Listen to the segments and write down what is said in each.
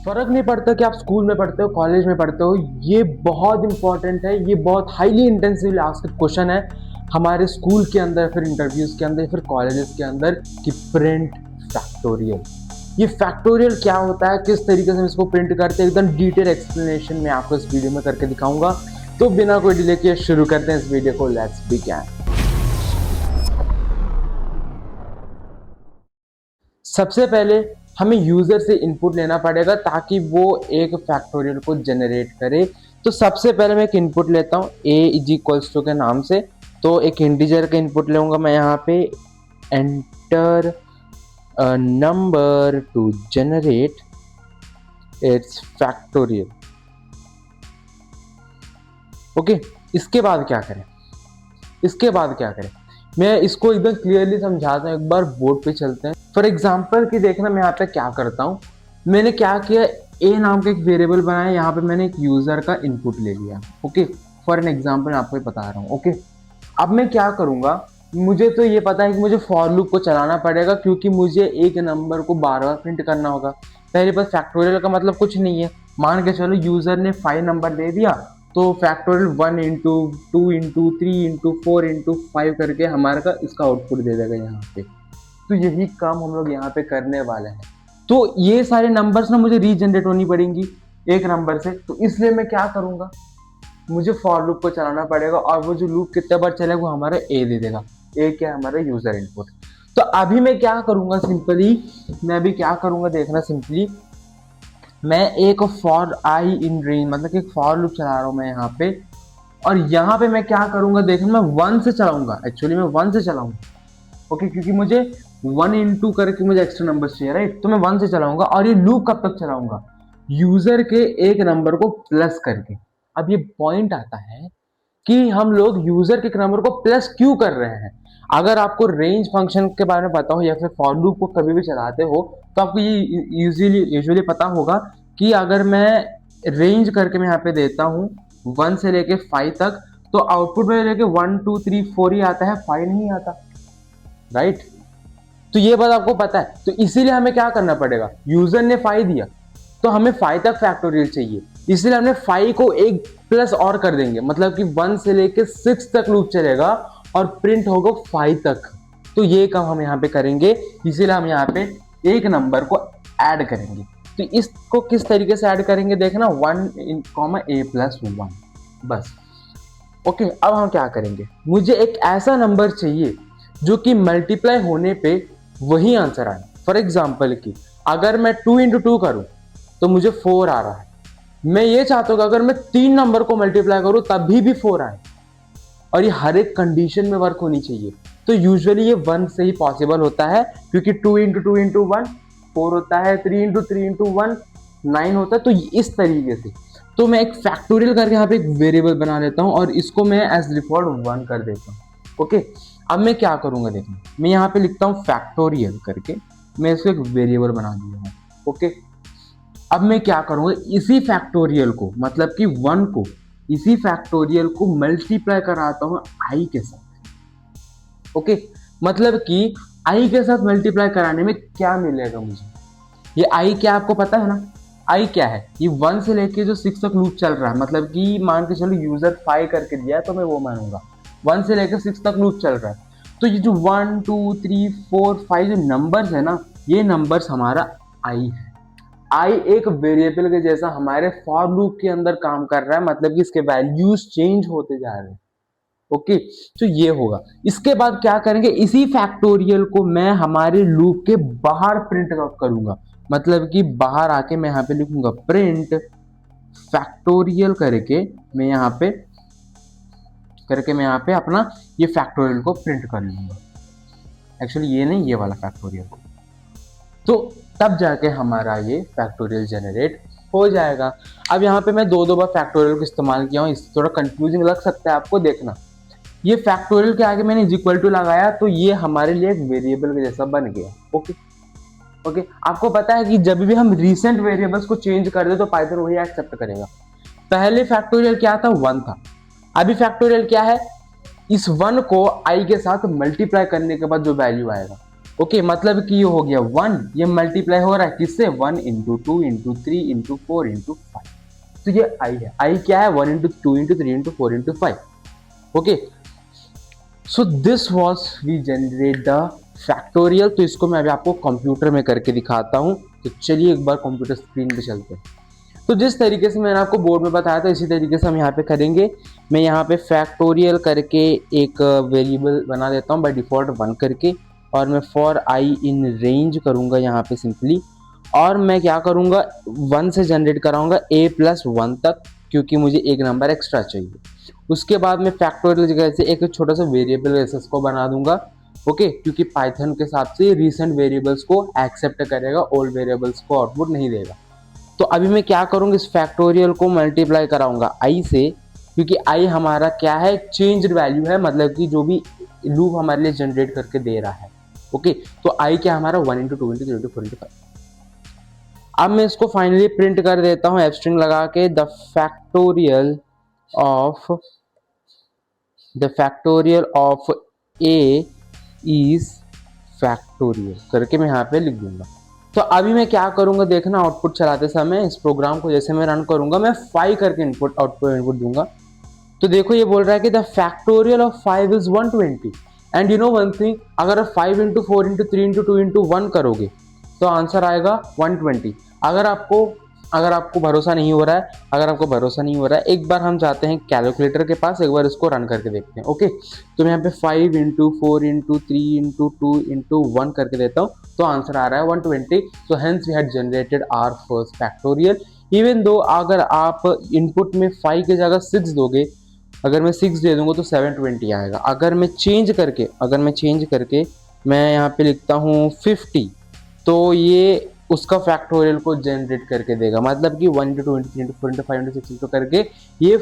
फर्क नहीं पड़ता कि आप स्कूल में पढ़ते हो, कॉलेज में पढ़ते हो। ये बहुत इंपॉर्टेंट है, ये बहुत हाईली इंटेंसिवली आस्क्ड क्वेश्चन है हमारे स्कूल के अंदर, फिर इंटरव्यूज के अंदर, फिर कॉलेजेस के अंदर कि प्रिंट फैक्टोरियल। ये फैक्टोरियल क्या होता है, किस तरीके से हम इसको प्रिंट करते हैं, एकदम डिटेल एक्सप्लेनेशन मैं आपको इस वीडियो में करके दिखाऊंगा। तो बिना कोई डिले किए शुरू करते हैं इस वीडियो को। Let's begin. सबसे पहले हमें यूजर से इनपुट लेना पड़ेगा ताकि वो एक फैक्टोरियल को जनरेट करे। तो सबसे पहले मैं एक इनपुट लेता हूँ a इज इक्वल्स टू के नाम से। तो एक इंटीजर का इनपुट लूंगा मैं यहाँ पे, enter number two generate it's factorial. Okay, इसके बाद क्या करें, मैं इसको एकदम क्लियरली समझाता हूँ। एक बार बोर्ड पे चलते हैं। फॉर एग्जाम्पल कि देखना मैं यहाँ पे क्या करता हूँ। मैंने क्या किया, ए नाम का एक वेरिएबल बनाया, यहाँ पे मैंने एक यूजर का इनपुट ले लिया। ओके, फॉर एन एग्जाम्पल आपको बता रहा हूँ। ओके, अब मैं क्या करूँगा, मुझे तो ये पता है कि मुझे फॉर लूप को चलाना पड़ेगा क्योंकि मुझे एक नंबर को बार बार प्रिंट करना होगा। पहले बार फैक्टोरियल का मतलब कुछ नहीं है। मान के चलो यूजर ने 5 नंबर दे दिया, तो factorial 1 into 2 into 3 into 4 into 5 करके हमारे का इसका आउटपुट दे देगा यहाँ पे। तो यही काम हम लोग यहाँ पे करने वाले हैं। तो ये सारे नंबर्स ना मुझे रीजनरेट होनी पड़ेंगी एक नंबर से। तो इसलिए मैं क्या करूँगा, मुझे फॉर लूप को चलाना पड़ेगा और वो जो लूप कितने बार चलेगा वो हमारा ए दे देगा। ए क्या है, हमारा यूजर इनपुट। तो अभी मैं क्या करूँगा, देखना सिंपली मैं एक फॉर आई इन रेंज मतलब एक फॉर लूप चला रहा हूँ मैं यहाँ पे। और यहाँ पे मैं क्या करूँगा, देखना मैं 1 से चलाऊंगा। एक्चुअली मैं 1 से चलाऊंगा। ओके, क्योंकि मुझे 1 इंटू करके मुझे एक्स्ट्रा नंबर चाहिए, राइट। तो मैं 1 से चलाऊंगा और ये लूप कब तक चलाऊंगा, यूजर के एक नंबर को प्लस करके। अब ये पॉइंट आता है कि हम लोग यूजर के नंबर को प्लस क्यों कर रहे हैं। अगर आपको रेंज फंक्शन के बारे में पता हो या फिर फॉर लूप को कभी भी चलाते हो तो आपको ये यूजुअली पता होगा कि अगर मैं रेंज करके मैं यहाँ पे देता हूँ 1 से लेके 5 तक, तो आउटपुट में लेके 1 2 3 4 ही आता है, 5 नहीं आता, राइट। तो ये बात आपको पता है। तो इसीलिए हमें क्या करना पड़ेगा, यूजर ने 5 दिया तो हमें 5 तक फैक्टोरियल चाहिए, इसलिए हमने 5 को एक प्लस और कर देंगे, मतलब कि 1 से लेके 6 तक लूप चलेगा और प्रिंट होगा 5 तक। तो ये काम हम यहाँ पे करेंगे, इसीलिए हम यहाँ पे एक नंबर को ऐड करेंगे। तो इसको किस तरीके से ऐड करेंगे, देखना 1 a प्लस 1 बस। ओके, अब हम क्या करेंगे, मुझे एक ऐसा नंबर चाहिए जो कि मल्टीप्लाई होने पे वही आंसर आए। फॉर एग्जाम्पल कि अगर मैं 2 इंटू 2 करूँ तो मुझे 4 आ रहा है। मैं ये चाहता हूँ कि अगर मैं 3 नंबर को मल्टीप्लाई करूँ तभी भी 4 आए, और ये हर एक कंडीशन में वर्क होनी चाहिए। तो यूजुअली ये 1 से ही पॉसिबल होता है क्योंकि 2 इंटू 2 इंटू 1 4 होता है, 3 इंटू 3 इंटू 1 9 होता है। तो इस तरीके से तो मैं एक फैक्टोरियल करके यहाँ पे एक वेरिएबल बना लेता हूँ और इसको मैं एज डिफॉल्ट 1 कर देता हूँ। ओके, अब मैं क्या करूँगा, देखना मैं यहाँ पे लिखता हूँ फैक्टोरियल करके, मैं इसको एक वेरिएबल बना दिया हूँ। ओके, अब मैं क्या करूँगा, इसी फैक्टोरियल को मतलब कि 1 को इसी फैक्टोरियल को मल्टीप्लाई कराता हूँ आई के साथ। ओके, मतलब कि आई के साथ मल्टीप्लाई कराने में क्या मिलेगा मुझे, ये आई क्या आपको पता है ना, आई क्या है, ये 1 से लेके जो 6 तक लूप चल रहा है, मतलब कि मान के चलो यूजर 5 करके दिया है तो मैं वो मानूंगा, 1 से लेकर 6 तक लूप चल रहा है। तो ये जो 1 2 3 4 5 जो नंबर्स है ना, ये नंबर्स हमारा आई है। आई एक वेरिएबल के जैसा हमारे फॉर लूप के अंदर काम कर रहा है, मतलब कि इसके वैल्यूज चेंज होते जा रहे हैं। ओके, तो ये होगा। इसके बाद क्या करेंगे, इसी फैक्टोरियल को मैं हमारे लूप के बाहर प्रिंट आउट करूंगा, मतलब कि बाहर आके मैं यहाँ पे लिखूंगा प्रिंट फैक्टोरियल करके मैं यहाँ पे अपना ये फैक्टोरियल को प्रिंट कर लूंगा। एक्चुअली ये नहीं, ये वाला फैक्टोरियल को। तो तब जाके हमारा ये फैक्टोरियल जनरेट हो जाएगा। अब यहाँ पे मैं दो बार फैक्टोरियल को इस्तेमाल किया हूँ, इससे थोड़ा कंफ्यूजिंग लग सकता है आपको। देखना, ये फैक्टोरियल के आगे मैंने इक्वल टू लगाया तो ये हमारे लिए एक वेरिएबल के जैसा बन गया। ओके, आपको पता है कि जब भी हम रिसेंट वेरिएबल्स को चेंज कर दे तो पाइथन वही एक्सेप्ट करेगा। पहले फैक्टोरियल क्या था, 1 था। अभी फैक्टोरियल क्या है, इस 1 को आई के साथ मल्टीप्लाई करने के बाद जो वैल्यू आएगा। ओके मतलब कि ये हो गया 1, ये मल्टीप्लाई हो रहा है किससे 1 इंटू 2 इंटू 3 इंटू 4 इंटू 5। तो ये आई है, आई क्या है 1 into 2 into 3 into 4 into 5। Okay so this was we generate the factorial. तो इसको मैं अभी आपको कंप्यूटर में करके दिखाता हूँ। तो चलिए एक बार कंप्यूटर स्क्रीन पे चलते हैं। तो जिस तरीके से मैंने आपको बोर्ड में बताया था इसी तरीके से हम यहाँ पे करेंगे। मैं यहाँ पे फैक्टोरियल करके एक वेरिएबल बना देता हूँ बाय डिफॉल्ट 1 करके, और मैं फॉर आई इन रेंज करूँगा यहाँ पे सिंपली, और मैं क्या करूँगा 1 से जनरेट कराऊँगा a+1 तक, क्योंकि मुझे एक नंबर एक्स्ट्रा चाहिए। उसके बाद मैं फैक्टोरियल जगह से एक छोटा सा वेरिएबल एस को बना दूंगा। ओके क्योंकि पाइथन के हिसाब से रिसेंट वेरिएबल्स को एक्सेप्ट करेगा, ओल्ड वेरिएबल्स को आउटपुट नहीं देगा। तो अभी मैं क्या करूँगा, इस फैक्टोरियल को मल्टीप्लाई कराऊंगा आई से, क्योंकि आई हमारा क्या है चेंज्ड वैल्यू है, मतलब कि जो भी लूप हमारे लिए जनरेट करके दे रहा है। ओके तो आई क्या हमारा 1 इंटू 2 इंटू 3 इंटू 4 इंटू 5। अब मैं इसको फाइनली प्रिंट कर देता हूँ एफ स्ट्रिंग लगा के, the factorial of A is factorial करके मैं यहाँ पे लिख दूंगा। तो अभी मैं क्या करूंगा देखना, आउटपुट चलाते समय इस प्रोग्राम को जैसे मैं रन करूंगा, मैं 5 करके इनपुट दूंगा। तो देखो ये बोल रहा है कि the factorial of 5 is 120। And you know one thing, अगर आप 5 इंटू 4 इंटू 3 इंटू 2 इंटू 1 करोगे तो आंसर आएगा 120। अगर आपको भरोसा नहीं हो रहा है, एक बार हम जाते हैं कैलकुलेटर के पास, एक बार इसको रन करके देखते हैं। ओके तो मैं यहाँ पे 5 इंटू 4 इंटू 3 इंटू 2 इंटू 1 करके देता हूँ, तो आंसर आ रहा है 120। So hence we had generated our first factorial. Even though अगर आप इनपुट में 5 की जगह 6 दोगे, अगर मैं 6 दे दूंगा तो 720 आएगा। अगर मैं चेंज करके मैं यहाँ पे लिखता हूँ 50, तो ये उसका फैक्टोरियल को जनरेट करके देगा, मतलब कि 1 into 2 into 3 into 4 into 5 into 6 into करके ये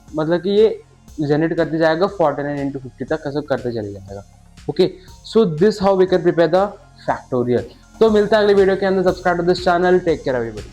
मतलब कि ये जनरेट करते जाएगा 49 इंटू 50 तक कैसे करते चले जाएगा। Okay so this how we can prepare the factorial. तो मिलता है अगले वीडियो के अंदर। Subscribe to this channel. Take care everybody.